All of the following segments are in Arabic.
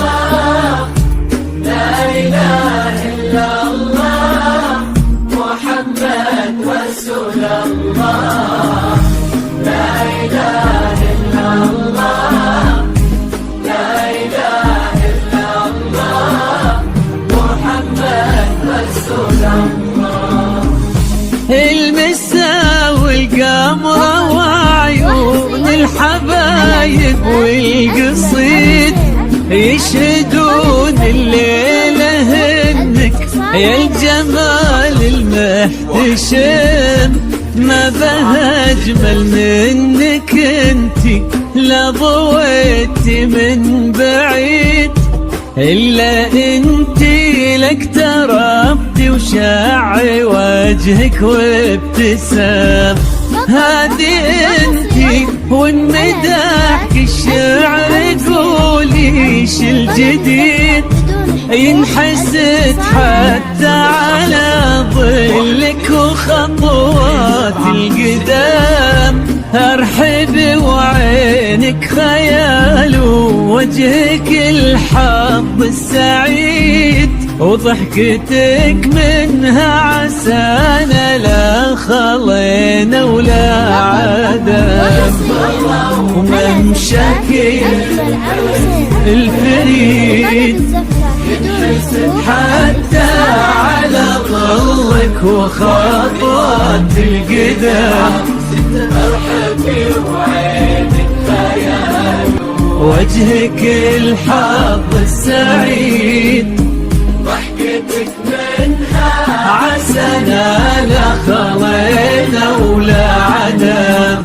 الله، لا إله إلا الله، محمد رسول الله. لا إله إلا الله، لا إله إلا الله، محمد رسول الله. المسا والقمرة وعيون الحبايب والقصيد يشهدون الليلة انك يا الجمال المحتشم. ما بها اجمل منك انتي لا ضويتي من بعيد، إلا انتي لك تربتي وشع وجهك وابتسام. هادي انتي والمداحك الشعر قوليش الجديد ينحسد حتى على ظلك وخطوات القدام. ارحب وعينك خيال ووجهك الحظ السعيد، وضحكتك منها عسانا لا خلينا ولا عدم. وممشاك الفريد حتى على ظلك وخطوات القدام. ارحبي وعينك خيال وجهك الحظ السعيد، ضحكتك منها عسانا لا خلينا ولا عدم.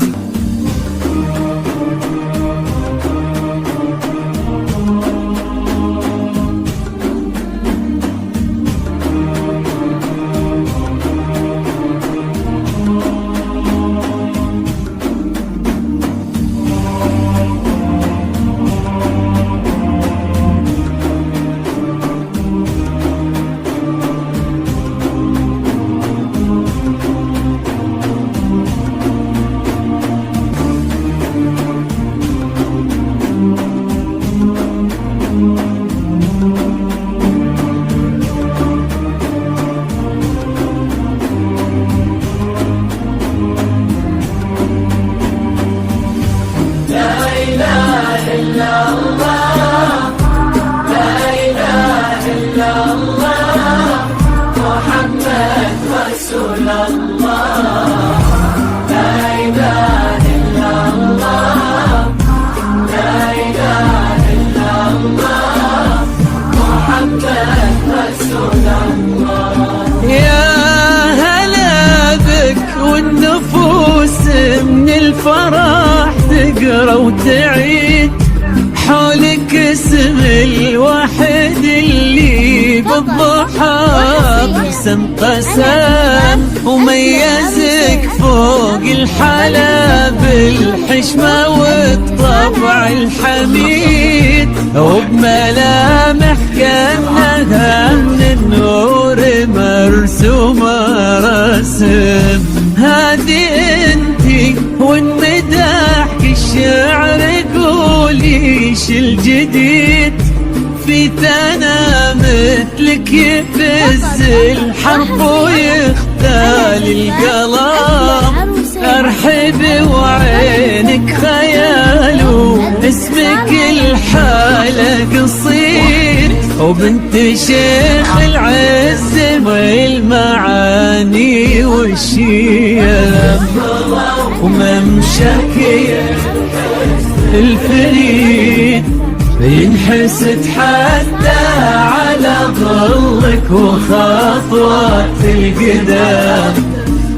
رسول الله، لا إله إلا الله، لا إله إلا الله، محمد رسول الله. يا هلا بك والنفوس من الفرح تقرا وتعيد، حولك اسم الواحد اللي بالضحى قسم قسم، وميزك فوق الحلا بالحشمة والطبع الحميد، وبملامح كأنها من النور مرسومة رسم. هادي انتي والمداحك الشعر قوليش الجديد، في ثنا مثلك يفز الحرب ويختال القلم. ارحب وعينك خيال اسمك الحالة قصير، وبنت شيخ العز والمعاني والشيم، وممشاك الفريد ينحسد حتى على ظلك وخطوات القدام.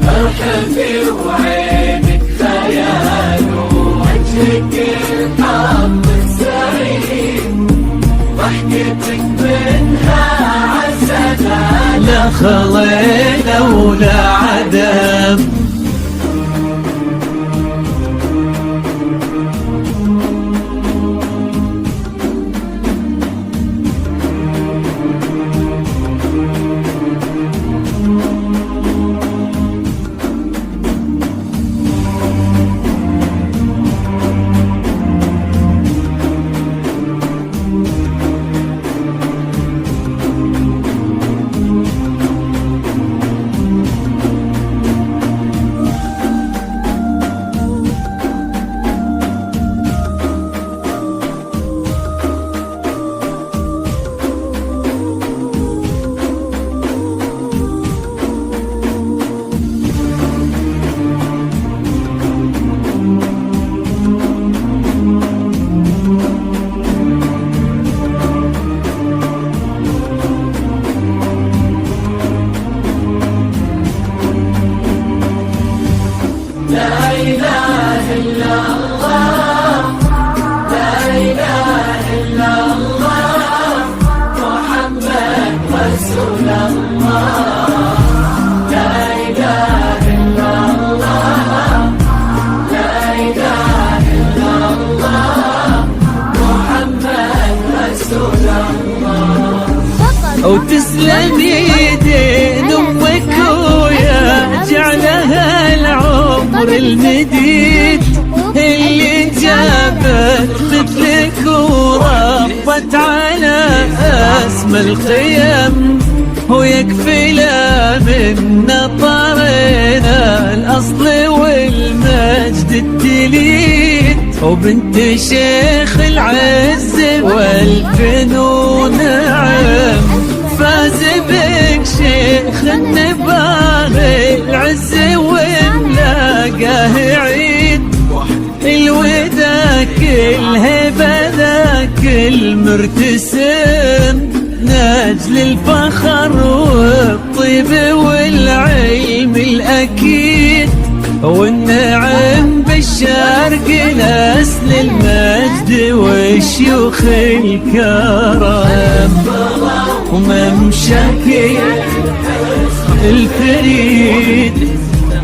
ارحبي وعينك خيال ووجهك الحظ السعيد، ضحكتك منها عسانا لا خلينا ولا عدم. وتسلم يدين امك ويا جعلها العمر المديد اللي جابت مثلك وربت على اسم القيم، ويكفي لا من نطرنا الاصل والمجد التليد، وبنت شيخ العز والفنون عم، فاز بك شيخ النبار العز وملاقاه عيد، الودا كل هبه ذاك المرتسم، ناجل الفخر والطيب والعلم الأكيد، والنعم بالشرق نسل المجد والشيوخ الكرم، وممشاك الفريد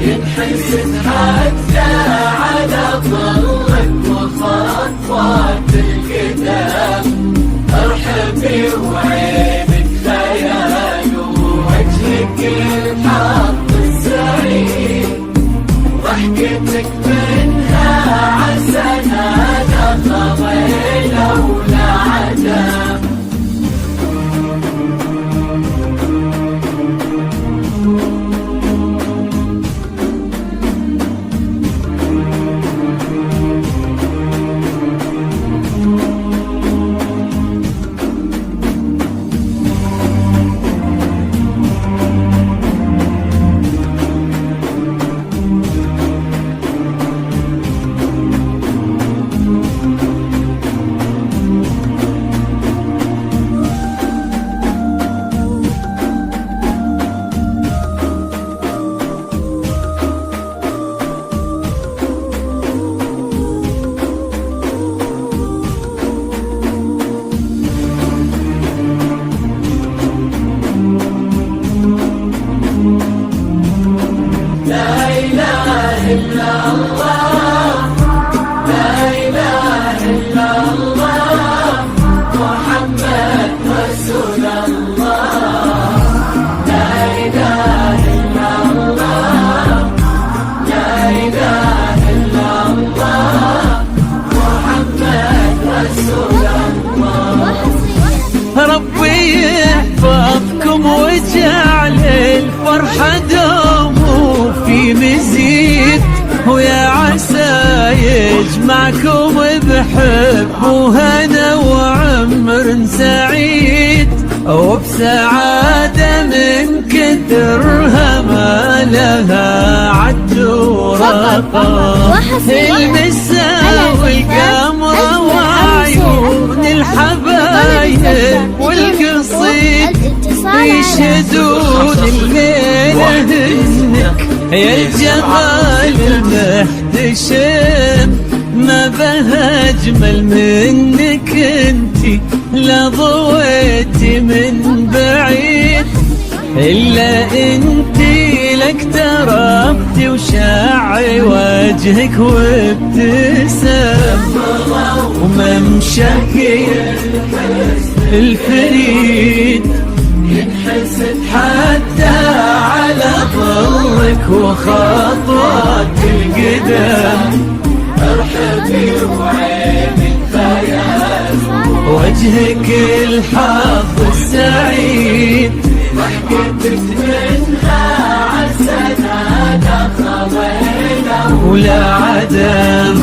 ينحسد حتى على ظلك وخطوات القدام، ارحبي وعينك خيال ووجهك الحظ السعيد، ضحكتك منها عسنات طويلة ولا عدم. ربي يحفظكم وجعل الفرحة دوم وفي مزيد، ويا عسى يجمعكم بحب وهنا وعمر سعيد، وبسعادة من كثرها ما لها عد ورقة، المساء والقمر وعيون الحبايب والقصيد يشهدون الليلة انك يا الجمال المحتشم، ما بها اجمل منك انتي لا ضويتي من بعيد، الا انتي لك تربتي وشاعي وجهك وابتسم، وممشاك الفريد ينحسد حتى على ظلك وخطوات القدم، ارحبي وعينك خيال وجهك الحظ السعيد، ضحكتك منها عسنات طويلة ولا عدم.